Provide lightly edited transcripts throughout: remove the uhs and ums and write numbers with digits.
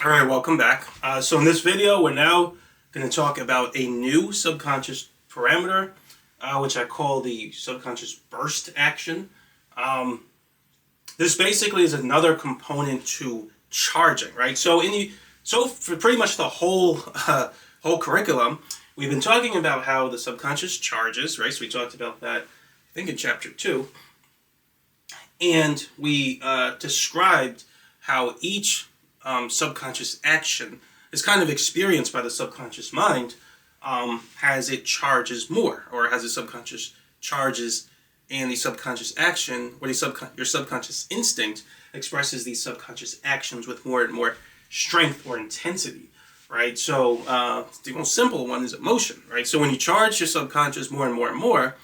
All right, welcome back. So in this video, we're now going to talk about a new subconscious parameter, which I call the subconscious burst action. This basically is another component to charging, right? So for pretty much the whole curriculum, we've been talking about how the subconscious charges, right? So we talked about that, I think, in chapter 2, and we described how each subconscious action is kind of experienced by the subconscious mind as it charges more, or as the subconscious charges and the subconscious action, or your subconscious instinct expresses these subconscious actions with more and more strength or intensity, right? So the most simple one is emotion, right? So when you charge your subconscious more and more and more,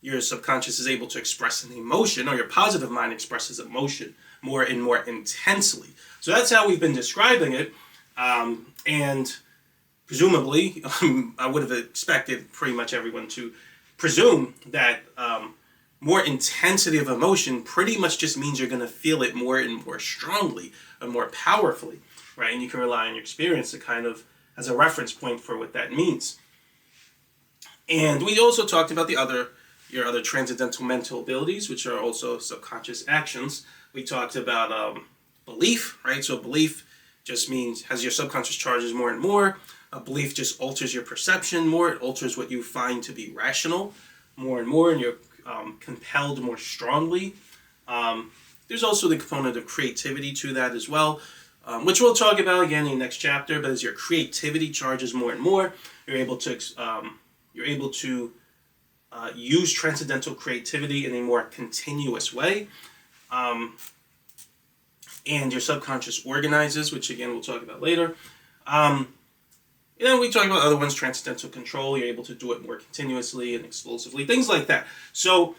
your subconscious is able to express an emotion, or your positive mind expresses emotion more and more intensely. So that's how we've been describing it, and presumably, I would have expected pretty much everyone to presume that more intensity of emotion pretty much just means you're going to feel it more and more strongly and more powerfully, right? And you can rely on your experience to kind of as a reference point for what that means. And we also talked about your other transcendental mental abilities, which are also subconscious actions. We talked about belief, right? So belief just means as your subconscious charges more and more. A belief just alters your perception more. It alters what you find to be rational more and more, and you're compelled more strongly. There's also the component of creativity to that as well, which we'll talk about again in the next chapter. But as your creativity charges more and more, you're able to use transcendental creativity in a more continuous way. And your subconscious organizes, which again we'll talk about later. And then we talk about other ones, transcendental control. You're able to do it more continuously and explosively, things like that. So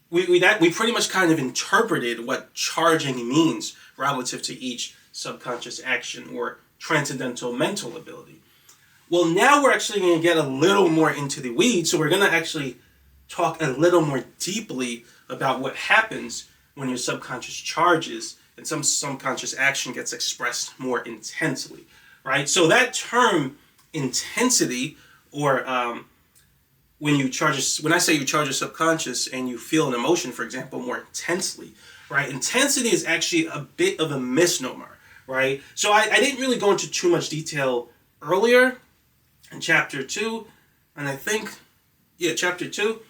we pretty much kind of interpreted what charging means relative to each subconscious action or transcendental mental ability. Well, now we're actually going to get a little more into the weeds, so we're going to actually talk a little more deeply about what happens when your subconscious charges and some subconscious action gets expressed more intensely, right? So that term intensity, or when I say you charge your subconscious and you feel an emotion, for example, more intensely, right? Intensity is actually a bit of a misnomer, right? So I didn't really go into too much detail earlier in chapter 2, and I think, chapter 2,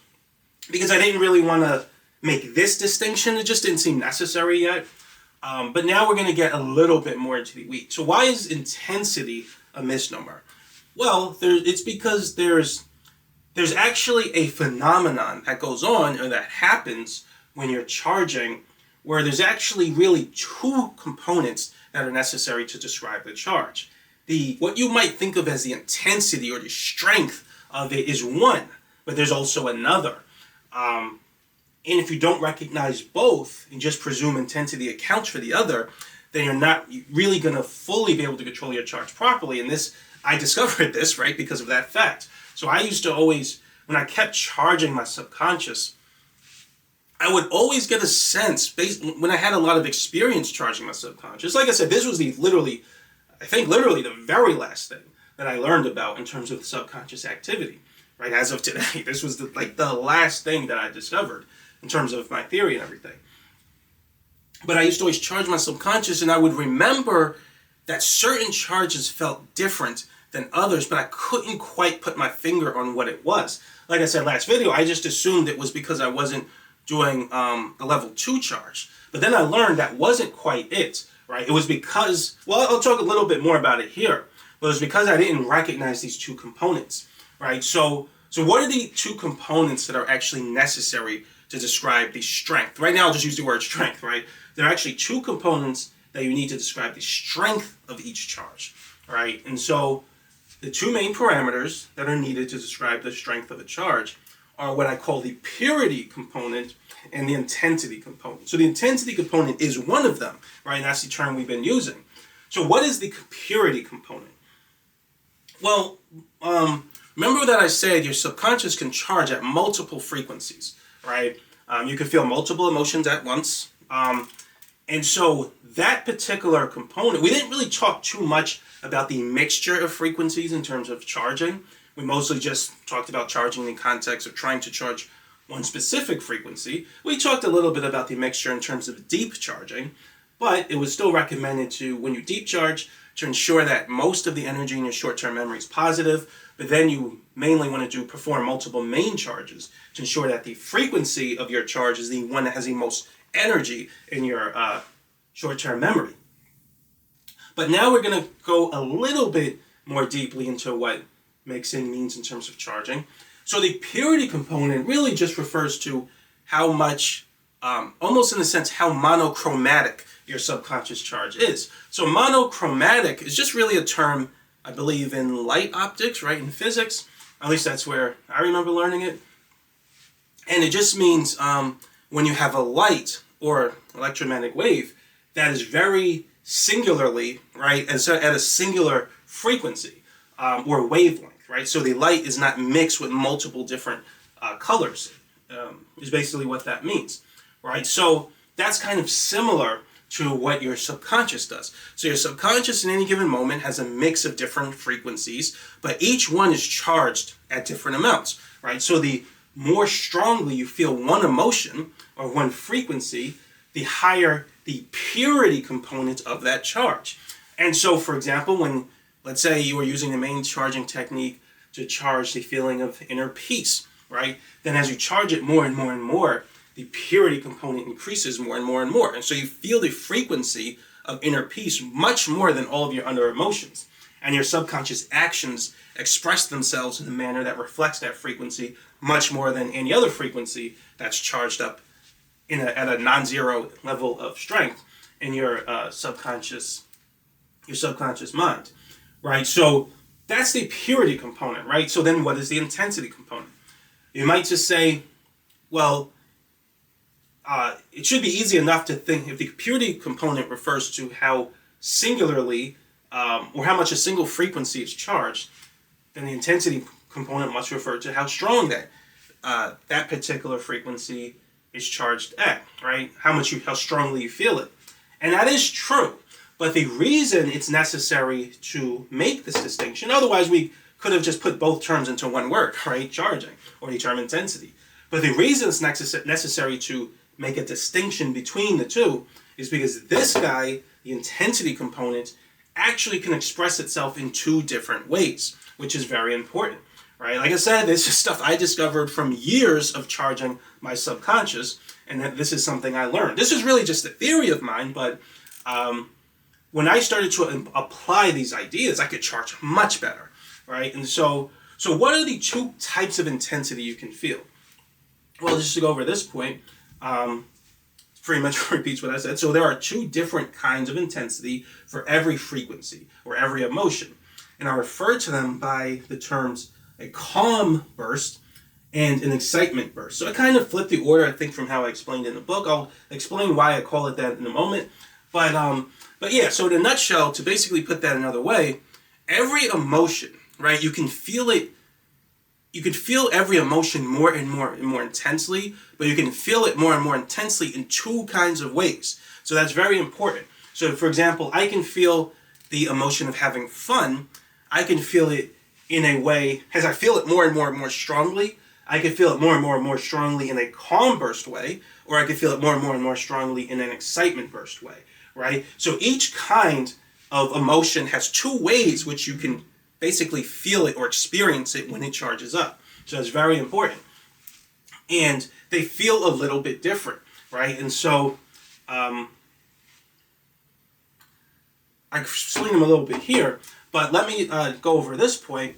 because I didn't really want to make this distinction. It just didn't seem necessary yet. But now we're going to get a little bit more into the weeds. So why is intensity a misnomer? Well, it's because there's actually a phenomenon that goes on, or that happens when you're charging, where there's actually really two components that are necessary to describe the charge. What you might think of as the intensity or the strength of it is one, but there's also another. And if you don't recognize both and just presume intensity accounts for the other, then you're not really going to fully be able to control your charge properly. And I discovered this, right, because of that fact. So I used to always, when I kept charging my subconscious, I would always get a sense, when I had a lot of experience charging my subconscious. Like I said, this was literally the very last thing that I learned about in terms of subconscious activity, right? As of today, this was the last thing that I discovered in terms of my theory and everything. But I used to always charge my subconscious, and I would remember that certain charges felt different than others, but I couldn't quite put my finger on what it was. Like I said last video, I just assumed it was because I wasn't doing a level 2 charge. But then I learned that wasn't quite it, right? It was because, well, I'll talk a little bit more about it here, but it was because I didn't recognize these two components, right? So what are the two components that are actually necessary to describe the strength? Right now, I'll just use the word strength, right? There are actually two components that you need to describe the strength of each charge, right? And so the two main parameters that are needed to describe the strength of a charge are what I call the purity component and the intensity component. So the intensity component is one of them, right? And that's the term we've been using. So what is the purity component? Well, remember that I said your subconscious can charge at multiple frequencies, right? You can feel multiple emotions at once. And so that particular component, we didn't really talk too much about the mixture of frequencies in terms of charging. We mostly just talked about charging in the context of trying to charge one specific frequency. We talked a little bit about the mixture in terms of deep charging, but it was still recommended to, when you deep charge, to ensure that most of the energy in your short-term memory is positive, but then you mainly want to perform multiple main charges to ensure that the frequency of your charge is the one that has the most energy in your short-term memory. But now we're going to go a little bit more deeply into what mixing means in terms of charging. So the purity component really just refers to how much, almost in a sense, how monochromatic your subconscious charge is. So monochromatic is just really a term, I believe, in light optics, right, in physics. At least that's where I remember learning it. And it just means when you have a light or electromagnetic wave that is very singularly, right, at a singular frequency or wavelength, right? So the light is not mixed with multiple different colors, is basically what that means, right? So that's kind of similar to what your subconscious does. So your subconscious in any given moment has a mix of different frequencies, but each one is charged at different amounts, right? So the more strongly you feel one emotion or one frequency, the higher the purity component of that charge. And so, for example, when, let's say you are using the main charging technique to charge the feeling of inner peace, right? Then as you charge it more and more and more, the purity component increases more and more and more. And so you feel the frequency of inner peace much more than all of your other emotions. And your subconscious actions express themselves in a manner that reflects that frequency much more than any other frequency that's charged up at a non-zero level of strength in your subconscious mind, right? So that's the purity component, right? So then what is the intensity component? You might just say, well, it should be easy enough to think if the purity component refers to how singularly or how much a single frequency is charged, then the intensity component must refer to how strong that particular frequency is charged at, right? How strongly you feel it. And that is true. But the reason it's necessary to make this distinction, otherwise we could have just put both terms into one word, right? Charging, or the term intensity. But the reason it's necessary to make a distinction between the two is because this guy, the intensity component, actually can express itself in two different ways, which is very important, right? Like I said, this is stuff I discovered from years of charging my subconscious, and that this is something I learned. This is really just a theory of mine, but when I started to apply these ideas, I could charge much better, right? And so what are the two types of intensity you can feel? Well, just to go over this point, pretty much repeats what I said. So there are two different kinds of intensity for every frequency or every emotion. And I refer to them by the terms a calm burst and an excitement burst. So I kind of flipped the order, I think, from how I explained in the book. I'll explain why I call it that in a moment. But yeah, so in a nutshell, to basically put that another way, every emotion, right, you can feel it. You can feel every emotion more and more and more intensely, but you can feel it more and more intensely in two kinds of ways. So that's very important. So for example, I can feel the emotion of having fun. I can feel it in a way, as I feel it more and more and more strongly, I can feel it more and more and more strongly in a calm burst way, or I can feel it more and more and more strongly in an excitement burst way, right? So each kind of emotion has two ways which you can basically feel it or experience it when it charges up. So it's very important. And they feel a little bit different, right? And so I explain them a little bit here, but let me go over this point.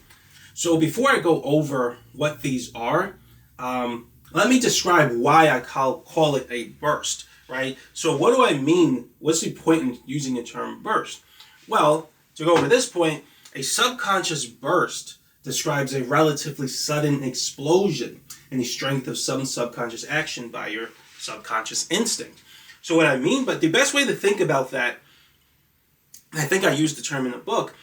So before I go over what these are, let me describe why I call it a burst, right? So what do I mean? What's the point in using the term burst? Well, to go over this point, a subconscious burst describes a relatively sudden explosion in the strength of some subconscious action by your subconscious instinct. So what I mean, but the best way to think about that, I think I used the term in the book,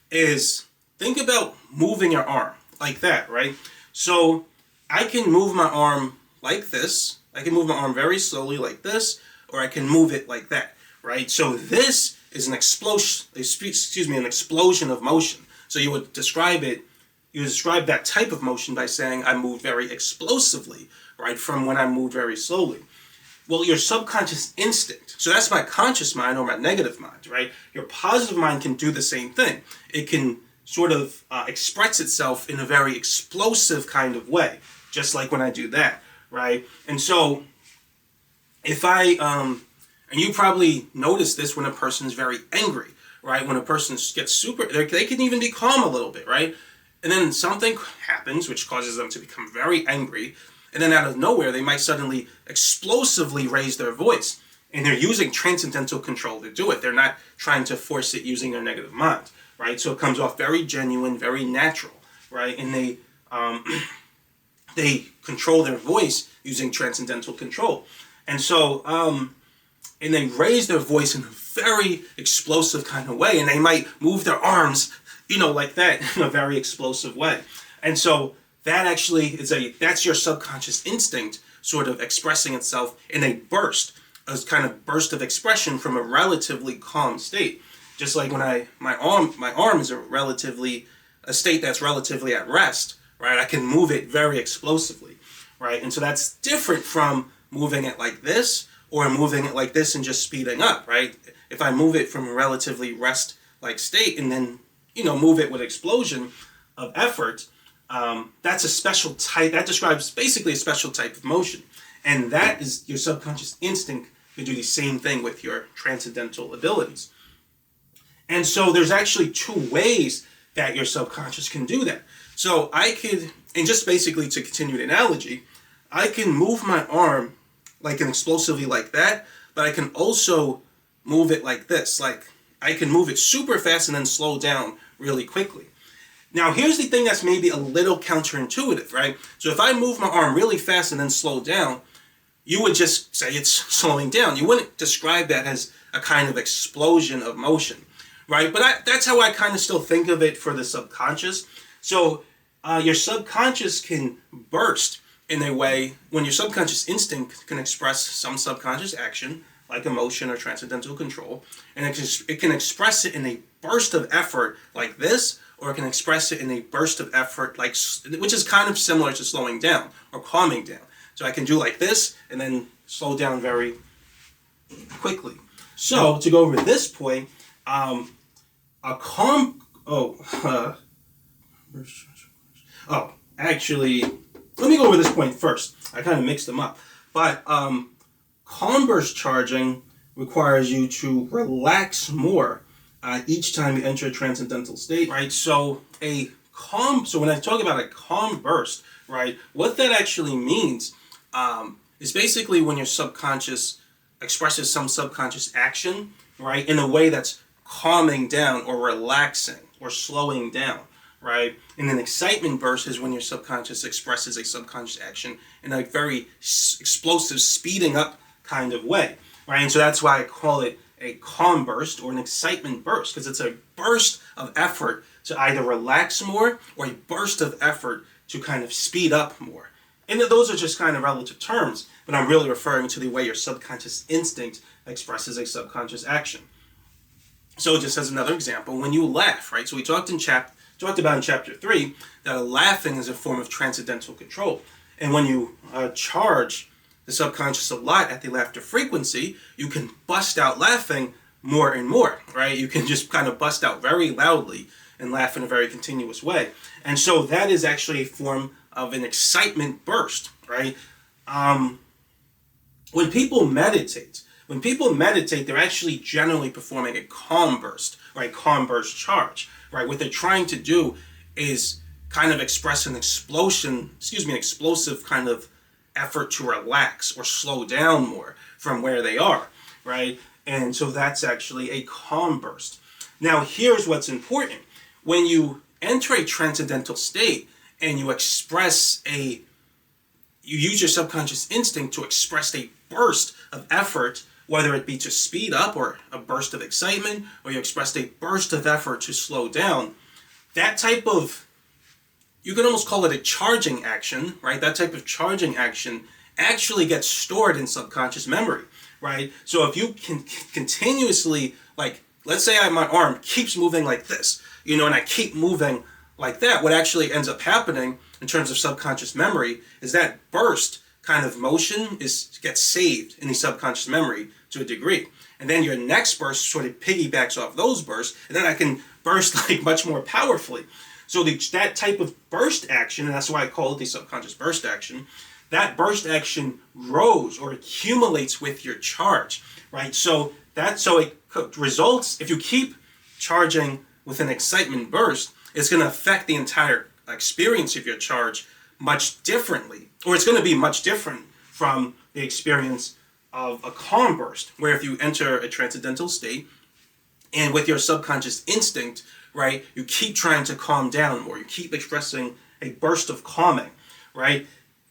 is think about moving your arm like that, right? So I can move my arm like this. I can move my arm very slowly like this, or I can move it like that. right? So this is an explosion, an explosion of motion. So you would describe that type of motion by saying I moved very explosively, right, from when I moved very slowly. Well, your subconscious instinct, so that's my conscious mind or my negative mind, right? Your positive mind can do the same thing. It can sort of express itself in a very explosive kind of way, just like when I do that, right? And so if I, and you probably notice this when a person is very angry, right? When a person gets they can even be calm a little bit, right? And then something happens which causes them to become very angry. And then out of nowhere, they might suddenly explosively raise their voice. And they're using transcendental control to do it. They're not trying to force it using their negative mind, right? So it comes off very genuine, very natural, right? And they control their voice using transcendental control. And so, and they raise their voice in a very explosive kind of way. And they might move their arms, like that in a very explosive way. And so that actually that's your subconscious instinct sort of expressing itself in a kind of burst of expression from a relatively calm state. Just like when my arm is a state that's relatively at rest, right? I can move it very explosively, right? And so that's different from moving it like this or moving it like this and just speeding up, right? If I move it from a relatively rest-like state and then, move it with explosion of effort, that's a special type. That describes basically a special type of motion. And that is your subconscious instinct to do the same thing with your transcendental abilities. And so there's actually two ways that your subconscious can do that. So and just basically to continue the analogy, I can move my arm like an explosively like that, but I can also move it like this. Like I can move it super fast and then slow down really quickly. Now, here's the thing that's maybe a little counterintuitive, right? So if I move my arm really fast and then slow down, you would just say it's slowing down. You wouldn't describe that as a kind of explosion of motion, right? But that's how I kind of still think of it for the subconscious. So your subconscious can burst in a way when your subconscious instinct can express some subconscious action, like emotion or transcendental control, and it can express it in a burst of effort like this, or it can express it in a burst of effort which is kind of similar to slowing down or calming down. So I can do like this and then slow down very quickly. So to go over this point, actually, let me go over this point first. I kind of mixed them up. But calm burst charging requires you to relax more each time you enter a transcendental state, right? So when I talk about a calm burst, right, what that actually means is basically when your subconscious expresses some subconscious action, right, in a way that's calming down or relaxing or slowing down, right? And an excitement burst is when your subconscious expresses a subconscious action in a very explosive, speeding up kind of way, right? And so that's why I call it a calm burst or an excitement burst, because it's a burst of effort to either relax more or a burst of effort to kind of speed up more. And those are just kind of relative terms, but I'm really referring to the way your subconscious instinct expresses a subconscious action. So just as another example, when you laugh, right? So we talked about in chapter 3 that laughing is a form of transcendental control. And when you charge the subconscious a lot at the laughter frequency, you can bust out laughing more and more, right? You can just kind of bust out very loudly and laugh in a very continuous way. And so that is actually a form of an excitement burst, right? When people meditate, they're actually generally performing a calm burst, right? Calm burst charge, right? What they're trying to do is kind of express an explosive kind of effort to relax or slow down more from where they are, right? And so that's actually a calm burst. Now, here's what's important. When you enter a transcendental state and you use your subconscious instinct to express a burst of effort, whether it be to speed up or a burst of excitement, or you expressed a burst of effort to slow down, you can almost call it a charging action, right? That type of charging action actually gets stored in subconscious memory, right? So if you can continuously, like, let's say my arm keeps moving like this, and I keep moving like that, what actually ends up happening in terms of subconscious memory is that burst kind of motion gets saved in the subconscious memory to a degree. And then your next burst sort of piggybacks off those bursts, and then I can burst like much more powerfully. So that type of burst action, and that's why I call it the subconscious burst action, that burst action grows or accumulates with your charge, right? So it results, if you keep charging with an excitement burst, it's going to affect the entire experience of your charge much differently, or it's going to be much different from the experience of a calm burst, where if you enter a transcendental state and with your subconscious instinct, right, you keep trying to calm down more, you keep expressing a burst of calming, right?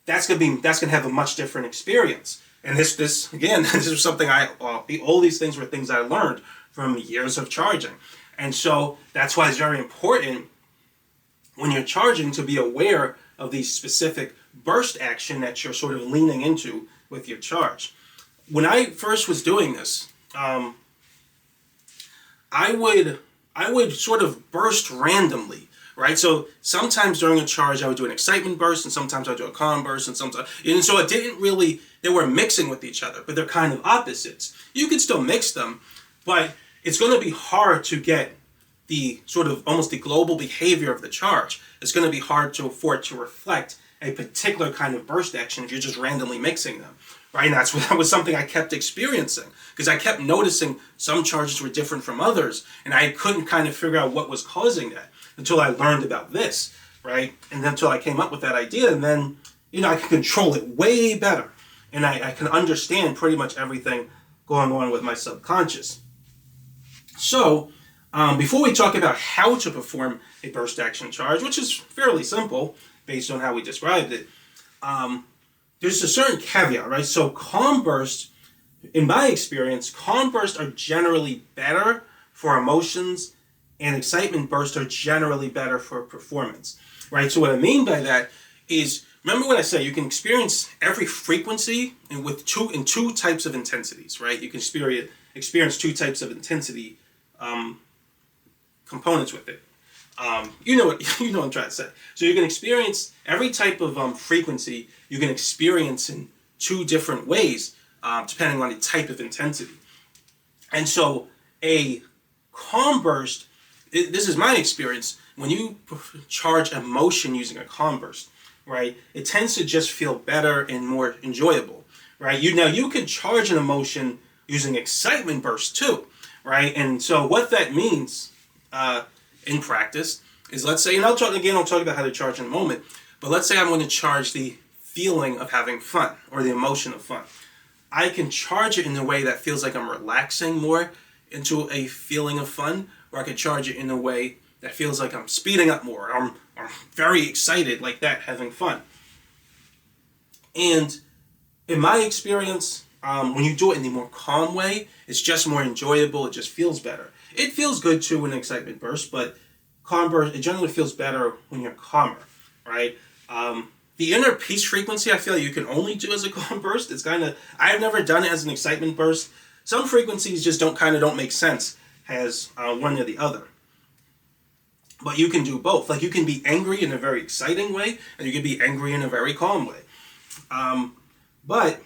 That's gonna have a much different experience. And this again, this is something all these things were things I learned from years of charging. And so that's why it's very important when you're charging to be aware of the specific burst action that you're sort of leaning into with your charge. When I first was doing this, I would sort of burst randomly, right? So sometimes during a charge, I would do an excitement burst, and sometimes I would do a calm burst, and so it didn't really, they were mixing with each other, but they're kind of opposites. You could still mix them, but it's going to be hard to get the sort of almost the global behavior of the charge. It's going to be hard for it to reflect a particular kind of burst action if you're just randomly mixing them, right? And that was something I kept experiencing, because I kept noticing some charges were different from others, and I couldn't kind of figure out what was causing that until I learned about this, right? And then until I came up with that idea, and then, I can control it way better, and I can understand pretty much everything going on with my subconscious. So, before we talk about how to perform a burst action charge, which is fairly simple based on how we described it, there's a certain caveat, right? So calm bursts, in my experience, calm bursts are generally better for emotions, and excitement bursts are generally better for performance, right? So what I mean by that is, remember what I said, you can experience every frequency in two types of intensities, right? You can experience two types of intensity components with it. You know what I'm trying to say. So you can experience every type of frequency. You can experience in two different ways, depending on the type of intensity. And so a calm burst, this is my experience, when you charge emotion using a calm burst, right, it tends to just feel better and more enjoyable, right? You can charge an emotion using excitement burst too, right? And so what that means in practice is, let's say, and I'll talk about how to charge in a moment, but let's say I'm going to charge the feeling of having fun or the emotion of fun. I can charge it in a way that feels like I'm relaxing more into a feeling of fun, or I can charge it in a way that feels like I'm speeding up more, or I'm very excited like that, having fun. And in my experience, when you do it in the more calm way, it's just more enjoyable, it just feels better. It feels good too in an excitement burst, but calm burst, it generally feels better when you're calmer, right? The inner peace frequency, I feel like you can only do as a calm burst. I've never done it as an excitement burst. Some frequencies just don't make sense as one or the other. But you can do both. Like, you can be angry in a very exciting way, and you can be angry in a very calm way. But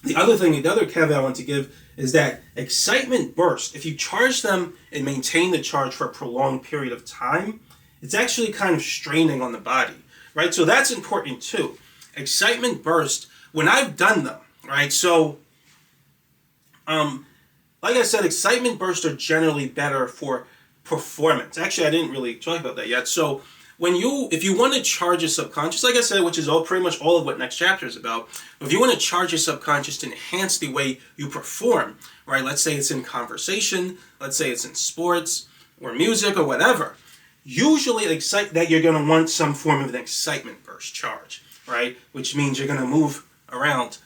the other caveat I want to give is that excitement bursts, if you charge them and maintain the charge for a prolonged period of time, it's actually kind of straining on the body, right? So that's important too. Excitement burst, when I've done them, right? So, like I said, excitement bursts are generally better for performance. Actually, I didn't really talk about that yet. So if you want to charge your subconscious, like I said, which is pretty much all of what next chapter is about, if you want to charge your subconscious to enhance the way you perform, right? Let's say it's in conversation, let's say it's in sports or music or whatever. Usually that you're going to want some form of an excitement burst charge, right? Which means you're going to move around,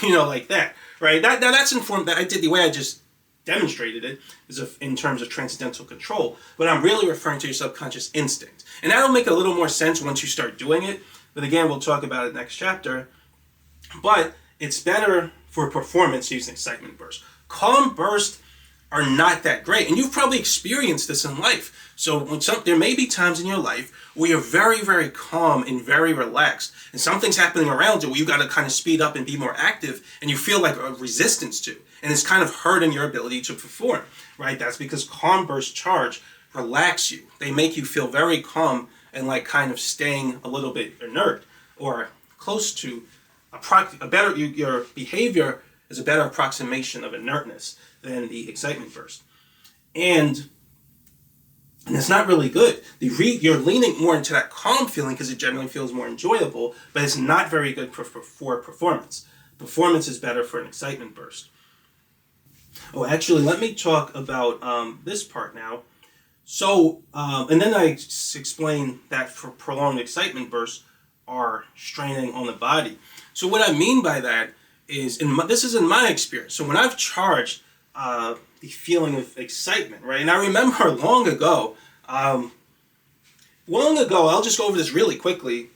like that, right? That's informed that I did the way I just demonstrated it is in terms of transcendental control, but I'm really referring to your subconscious instinct. And that'll make a little more sense once you start doing it. But again, we'll talk about it next chapter. But it's better for performance using excitement burst. Calm bursts are not that great, and you've probably experienced this in life. So there may be times in your life where you're very, very calm and very relaxed, and something's happening around you where you got to kind of speed up and be more active, and you feel like a resistance to, and it's kind of hurting your ability to perform, right? That's because calm burst charge relax you. They make you feel very calm and like kind of staying a little bit inert or close to your behavior is a better approximation of inertness than the excitement burst. And it's not really good. You're leaning more into that calm feeling because it generally feels more enjoyable, but it's not very good for performance. Performance is better for an excitement burst. Oh, actually, let me talk about this part now. So, and then I explain that for prolonged excitement bursts are straining on the body. So what I mean by that is, this is in my experience. So when I've charged the feeling of excitement, right? And I remember long ago, I'll just go over this really quickly.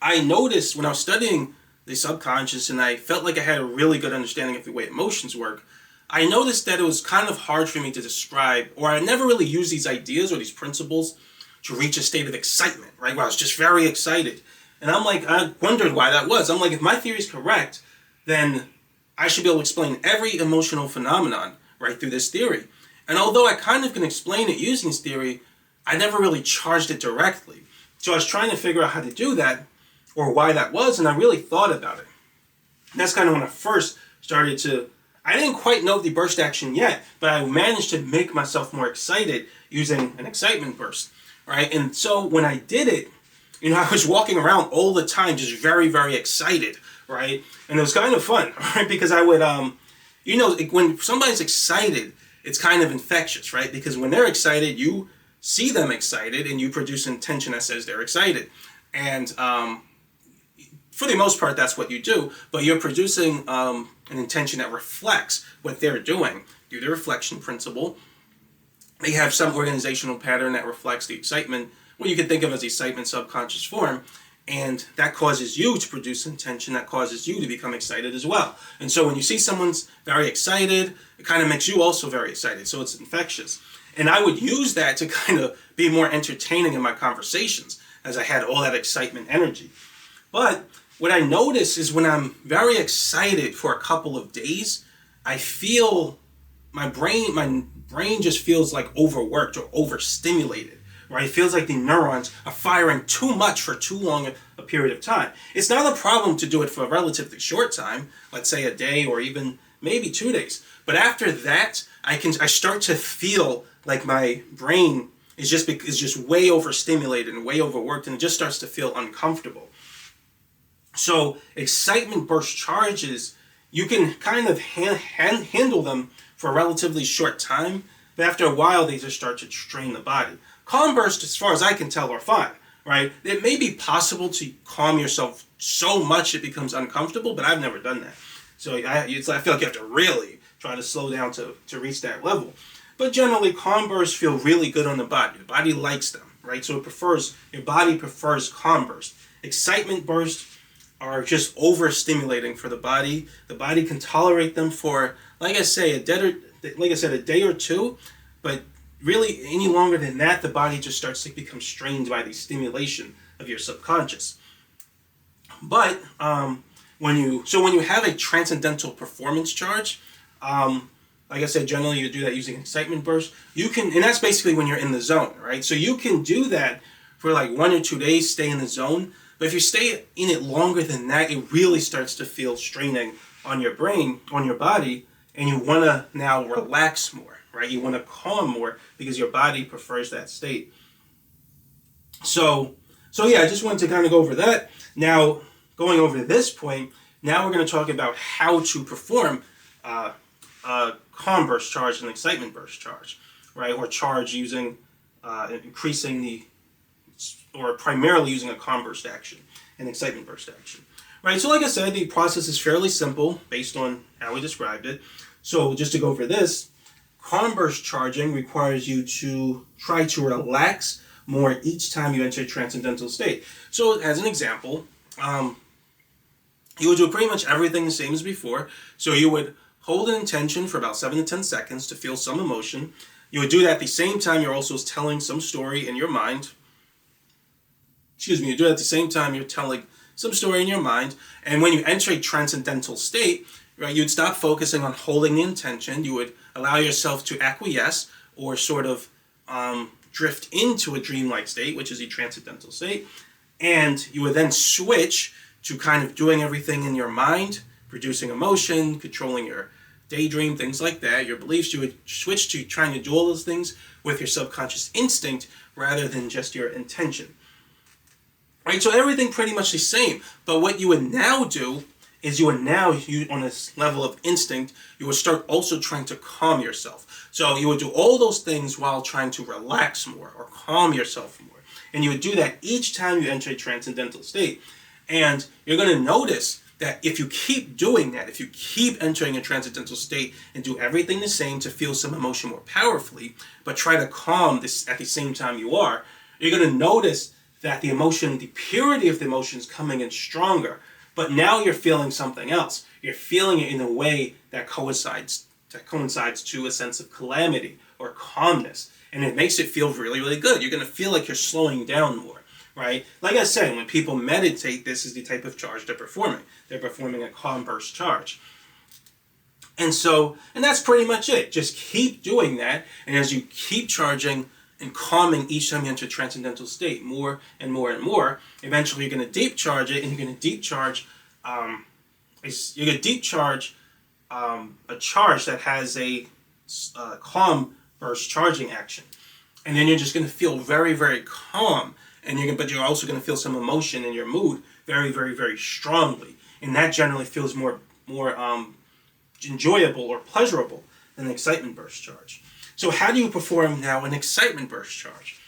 I noticed when I was studying the subconscious and I felt like I had a really good understanding of the way emotions work, I noticed that it was kind of hard for me to describe, or I never really used these ideas or these principles to reach a state of excitement, right? Where I was just very excited. And I wondered why that was. I'm like, if my theory is correct, then I should be able to explain every emotional phenomenon right through this theory. And although I kind of can explain it using this theory, I never really charged it directly. So I was trying to figure out how to do that or why that was, and I really thought about it. And that's kind of when I first started to, I didn't quite know the burst action yet, but I managed to make myself more excited using an excitement burst, right? And so when I did it, I was walking around all the time just very, very excited, right? And it was kind of fun, right? Because I would, when somebody's excited, it's kind of infectious, right? Because when they're excited, you see them excited and you produce intention that says they're excited. And for the most part, that's what you do, but you're producing an intention that reflects what they're doing through the reflection principle. They have some organizational pattern that reflects the excitement, what you can think of as excitement subconscious form, and that causes you to produce intention that causes you to become excited as well. And so when you see someone's very excited, it kind of makes you also very excited, so it's infectious. And I would use that to kind of be more entertaining in my conversations as I had all that excitement energy. But what I notice is when I'm very excited for a couple of days, I feel my brain just feels like overworked or overstimulated, right? It feels like the neurons are firing too much for too long a period of time. It's not a problem to do it for a relatively short time, let's say a day or even maybe 2 days. But after that, I start to feel like my brain is just way overstimulated and way overworked, and it just starts to feel uncomfortable. So excitement burst charges, you can kind of handle them for a relatively short time, but after a while they just start to strain the body. Calm bursts, as far as I can tell, are fine, right? It may be possible to calm yourself so much it becomes uncomfortable, but I've never done that. So I feel like you have to really try to slow down to reach that level. But generally, calm bursts feel really good on the body. The body likes them, right? So your body prefers calm bursts. Excitement bursts are just overstimulating for the body. The body can tolerate them for, like I say, a day or two, but really any longer than that, the body just starts to become strained by the stimulation of your subconscious. But when you have a transcendental performance charge, like I said, generally you do that using excitement burst. And that's basically when you're in the zone, right? So you can do that for like 1 or 2 days, stay in the zone. But if you stay in it longer than that, it really starts to feel straining on your brain, on your body, and you want to now relax more, right? You want to calm more because your body prefers that state. So yeah, I just wanted to kind of go over that. Now, going over to this point, now we're going to talk about how to perform a calm burst charge and excitement burst charge, right? Or charge using or primarily using a calm burst action and excitement burst action, right? So like I said, the process is fairly simple based on how we described it. So just to go over this, calm burst charging requires you to try to relax more each time you enter a transcendental state. So as an example, You would do pretty much everything the same as before. So you would hold an intention for about 7 to 10 seconds to feel some emotion. You would do that at the same time you're also telling some story in your mind. You do it at the same time you're telling some story in your mind. And when you enter a transcendental state, right, you'd stop focusing on holding the intention. You would allow yourself to acquiesce or sort of drift into a dreamlike state, which is a transcendental state. And you would then switch to kind of doing everything in your mind, producing emotion, controlling your daydream, things like that, your beliefs. You would switch to trying to do all those things with your subconscious instinct rather than just your intention. Right, so everything pretty much the same. But what you would now do is you would now, on this level of instinct, you would start also trying to calm yourself. So you would do all those things while trying to relax more or calm yourself more. And you would do that each time you enter a transcendental state. And you're going to notice that if you keep doing that, if you keep entering a transcendental state and do everything the same to feel some emotion more powerfully, but try to calm this at the same time you're going to notice that the emotion, the purity of the emotion is coming in stronger. But now you're feeling something else. You're feeling it in a way that coincides to a sense of calamity or calmness. And it makes it feel really, really good. You're going to feel like you're slowing down more, right? Like I said, when people meditate, this is the type of charge they're performing. They're performing a calm burst charge. And that's pretty much it. Just keep doing that. And as you keep charging and calming each time you enter a transcendental state, more and more and more, eventually you're going to deep charge it, and you're going to deep charge a charge that has a calm burst charging action. And then you're just going to feel very, very calm, but you're also going to feel some emotion in your mood very, very, very strongly. And that generally feels more enjoyable or pleasurable than an excitement burst charge. So how do you perform now an excitement burst charge?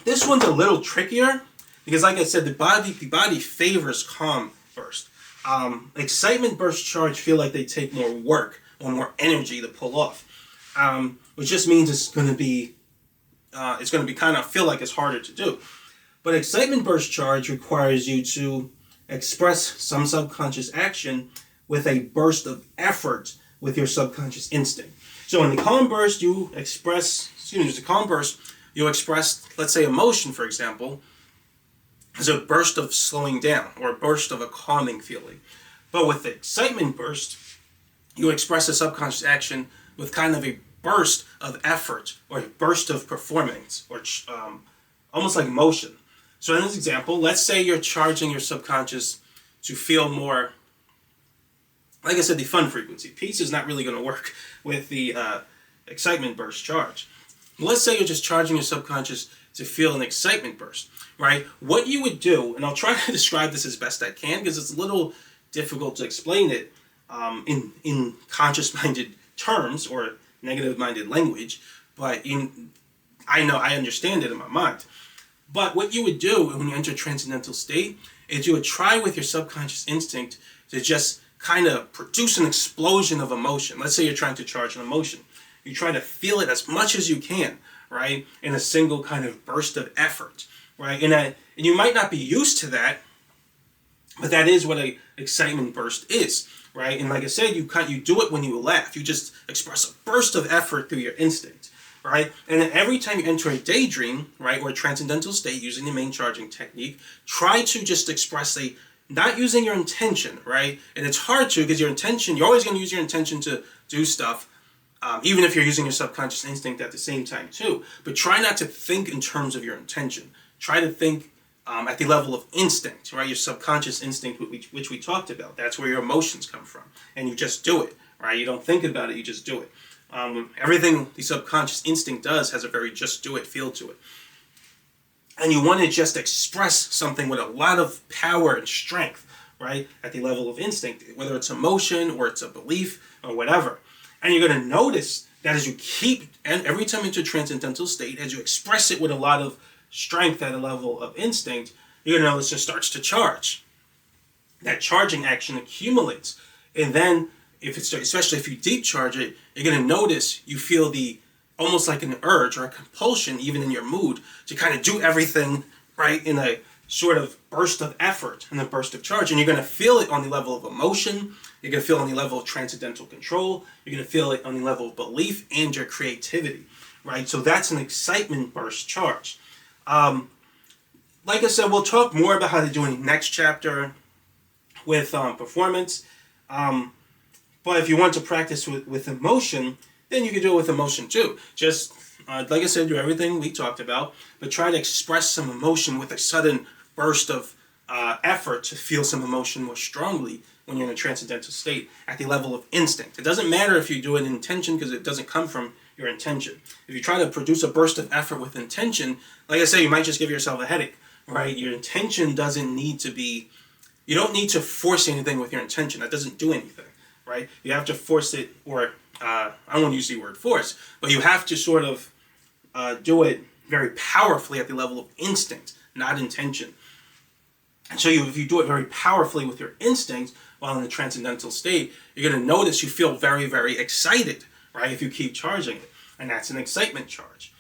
This one's a little trickier because, like I said, the body favors calm burst. Excitement burst charge feel like they take more work or more energy to pull off, which just means it's going to be kind of feel like it's harder to do. But excitement burst charge requires you to express some subconscious action with a burst of effort with your subconscious instinct. So in the calm burst, you express, let's say, emotion, for example, as a burst of slowing down or a burst of a calming feeling. But with the excitement burst, you express a subconscious action with kind of a burst of effort or a burst of performance or almost like motion. So in this example, let's say you're charging your subconscious to feel more, like I said, the fun frequency. Peace is not really going to work with the excitement burst charge. Let's say you're just charging your subconscious to feel an excitement burst, right? What you would do, and I'll try to describe this as best I can because it's a little difficult to explain it in conscious-minded terms or negative-minded language, but I understand it in my mind. But what you would do when you enter a transcendental state is you would try with your subconscious instinct to just kind of produce an explosion of emotion. Let's say you're trying to charge an emotion. You try to feel it as much as you can, right, in a single kind of burst of effort, right? And you might not be used to that, but that is what an excitement burst is, right? And like I said, you do it when you laugh. You just express a burst of effort through your instinct, right? And then every time you enter a daydream, right, or a transcendental state using the main charging technique, try to just express not using your intention, right? And it's hard to because your intention, you're always going to use your intention to do stuff, even if you're using your subconscious instinct at the same time too. But try not to think in terms of your intention. Try to think at the level of instinct, right? Your subconscious instinct, which we talked about. That's where your emotions come from. And you just do it, right? You don't think about it, you just do it. Everything the subconscious instinct does has a very just do it feel to it. And you want to just express something with a lot of power and strength, right? At the level of instinct, whether it's emotion or it's a belief or whatever. And you're going to notice that as you and every time into a transcendental state, as you express it with a lot of strength at a level of instinct, you're going to notice it starts to charge. That charging action accumulates. And then, especially if you deep charge it, you're going to notice you feel almost like an urge or a compulsion, even in your mood, to kind of do everything, right, in a sort of burst of effort and a burst of charge. And you're going to feel it on the level of emotion. You're going to feel it on the level of transcendental control. You're going to feel it on the level of belief and your creativity, right? So that's an excitement burst charge. Like I said, we'll talk more about how to do it in the next chapter with performance. But if you want to practice with emotion, then you can do it with emotion too. Just, like I said, do everything we talked about, but try to express some emotion with a sudden burst of effort to feel some emotion more strongly when you're in a transcendental state at the level of instinct. It doesn't matter if you do it in intention because it doesn't come from your intention. If you try to produce a burst of effort with intention, like I say, you might just give yourself a headache, right? Your intention doesn't need to be, you don't need to force anything with your intention. That doesn't do anything, right? You have to force it, or I don't want to use the word force, but you have to sort of do it very powerfully at the level of instinct, not intention. And so if you do it very powerfully with your instincts while in the transcendental state, you're going to notice you feel very, very excited, right? If you keep charging it. And that's an excitement charge.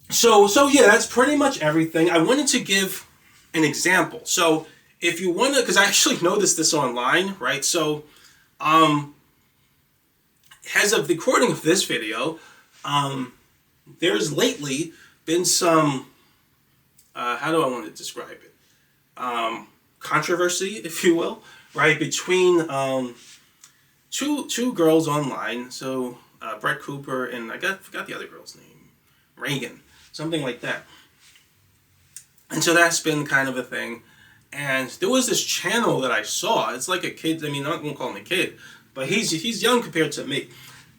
So yeah, that's pretty much everything. I wanted to give an example. So if you want to, because I actually noticed this online, right? So as of the recording of this video, there's lately been some, how do I want to describe it? Controversy, if you will, right? Between two girls online. So Brett Cooper and I forgot the other girl's name, Reagan, something like that. And so that's been kind of a thing. And there was this channel that I saw. It's like a kid. I mean, I'm not gonna call him a kid, but he's young compared to me.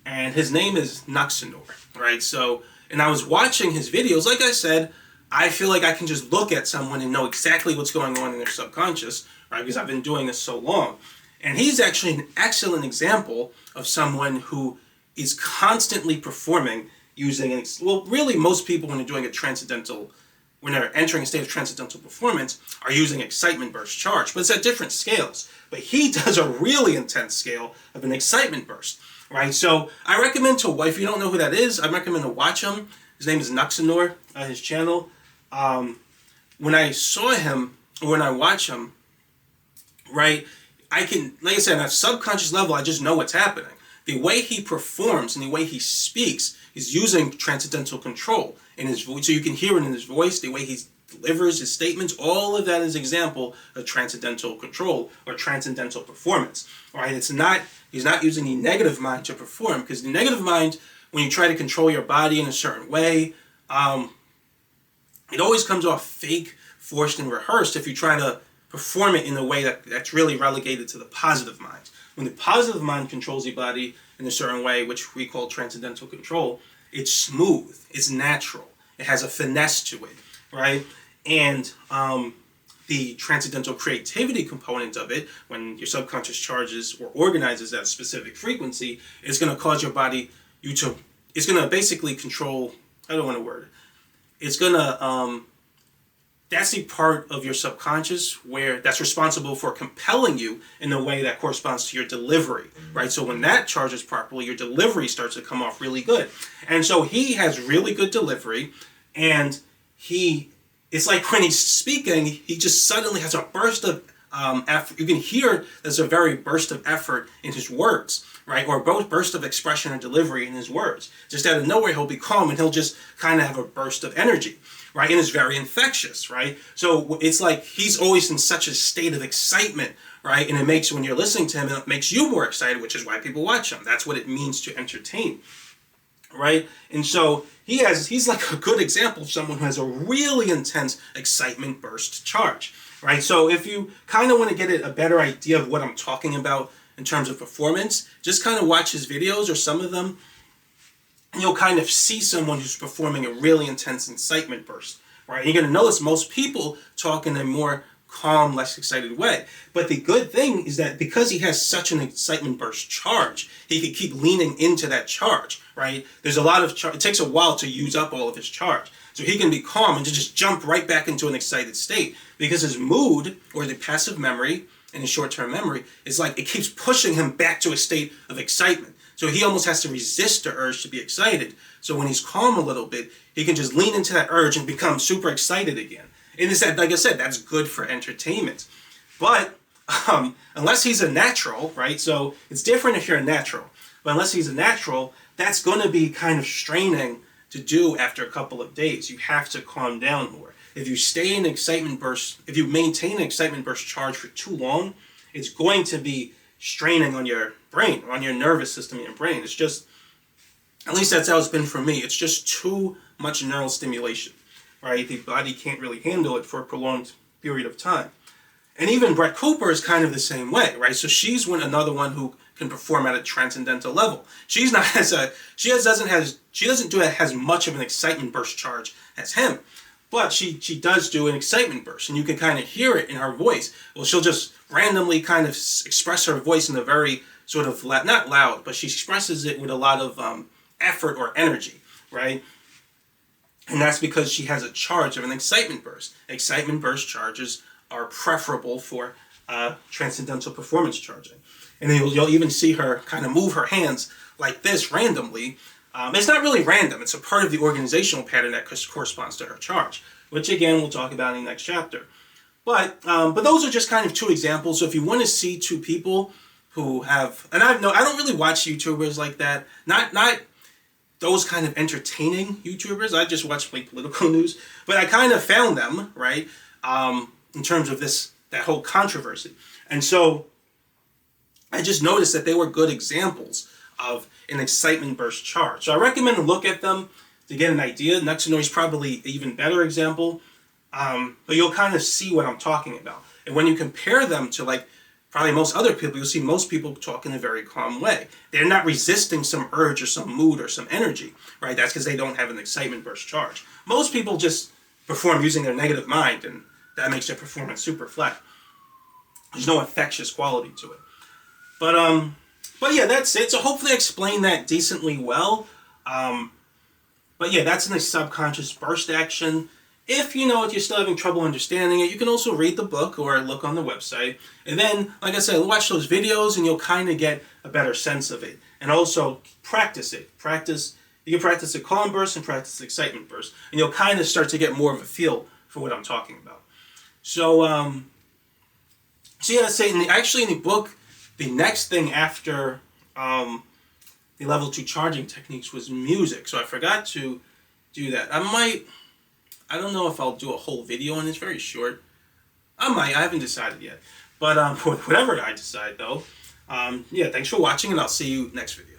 And his name is Nuxenor, right? So, and I was watching his videos. Like I said, I feel like I can just look at someone and know exactly what's going on in their subconscious, right? Because I've been doing this so long. And he's actually an excellent example of someone who is constantly performing using, well, really most people when they're doing a transcendental, when they're entering a state of transcendental performance, are using excitement burst charge, but it's at different scales. But he does a really intense scale of an excitement burst, right? So I recommend if you don't know who that is, I recommend to watch him. His name is Nuxenor, his channel. When I saw him, or when I watch him, right, I can, like I said, on a subconscious level, I just know what's happening. The way he performs and the way he speaks is using transcendental control in his voice. So you can hear it in his voice, the way he delivers his statements. All of that is an example of transcendental control or transcendental performance. Right? He's not using the negative mind to perform, because the negative mind, when you try to control your body in a certain way, it always comes off fake, forced, and rehearsed if you try to perform it in a way that's really relegated to the positive mind. When the positive mind controls the body in a certain way, which we call transcendental control, it's smooth, it's natural, it has a finesse to it, right? And the transcendental creativity component of it, when your subconscious charges or organizes at a specific frequency, it's going to cause your body, it's going to basically control, I don't want to word it, it's going to, that's the part of your subconscious that's responsible for compelling you in a way that corresponds to your delivery, right? So when that charges properly, your delivery starts to come off really good. And so he has really good delivery, and it's like when he's speaking, he just suddenly has a burst of effort. You can hear there's a very burst of effort in his words, right? Or both burst of expression or delivery in his words. Just out of nowhere, he'll be calm and he'll just kind of have a burst of energy, right? And it's very infectious, right? So it's like he's always in such a state of excitement, right? And it makes, when you're listening to him, it makes you more excited, which is why people watch him. That's what it means to entertain, right? And so he's like a good example of someone who has a really intense excitement burst charge, right? So if you kind of want to get a better idea of what I'm talking about in terms of performance, just kind of watch his videos or some of them, and you'll kind of see someone who's performing a really intense excitement burst, right? And you're going to notice most people talk in a more calm, less excited way. But the good thing is that because he has such an excitement burst charge, he can keep leaning into that charge, right? There's a lot of it takes a while to use up all of his charge. So he can be calm and just jump right back into an excited state, because his mood, or the passive memory and his short-term memory, is like it keeps pushing him back to a state of excitement. So he almost has to resist the urge to be excited. So when he's calm a little bit, he can just lean into that urge and become super excited again. And it's that, like I said, that's good for entertainment. But unless he's a natural, right? So it's different if you're a natural. But unless he's a natural, that's going to be kind of straining to do after a couple of days. You have to calm down more. If you stay in excitement burst, if you maintain an excitement burst charge for too long, it's going to be straining on your brain, on your nervous system, your brain. It's just, at least that's how it's been for me. It's just too much neural stimulation, right? The body can't really handle it for a prolonged period of time. And even Brett Cooper is kind of the same way, right? So she's another one who can perform at a transcendental level. She's not she doesn't do as much of an excitement burst charge as him, but she does do an excitement burst, and you can kind of hear it in her voice. Well, she'll just randomly kind of express her voice in a very sort of not loud, but she expresses it with a lot of effort or energy, right? And that's because she has a charge of an excitement burst. Excitement burst charges are preferable for transcendental performance charging. And then you'll even see her kind of move her hands like this randomly. It's not really random. It's a part of the organizational pattern that corresponds to her charge, which again we'll talk about in the next chapter. But those are just kind of two examples. So if you want to see two people who have, and I don't really watch YouTubers like that. Not those kind of entertaining YouTubers. I just watch like political news, but I kind of found them, right, in terms of that whole controversy. And so I just noticed that they were good examples of an excitement burst charge. So I recommend to look at them to get an idea. Nexanor is probably an even better example, but you'll kind of see what I'm talking about. And when you compare them to like probably most other people, you'll see most people talk in a very calm way. They're not resisting some urge or some mood or some energy, right? That's because they don't have an excitement burst charge. Most people just perform using their negative mind, and that makes their performance super flat. There's no infectious quality to it. But yeah, that's it. So hopefully I explained that decently well. But yeah, that's a subconscious burst action. If you're still having trouble understanding it, you can also read the book or look on the website. And then, like I said, watch those videos and you'll kind of get a better sense of it. And also practice it. You can practice a calm burst and practice excitement burst. And you'll kind of start to get more of a feel for what I'm talking about. So yeah, let's say in the book, the next thing after the level 2 charging techniques was music. So I forgot to do that. I don't know if I'll do a whole video on it. It's very short. I haven't decided yet. But whatever I decide though, yeah, thanks for watching and I'll see you next video.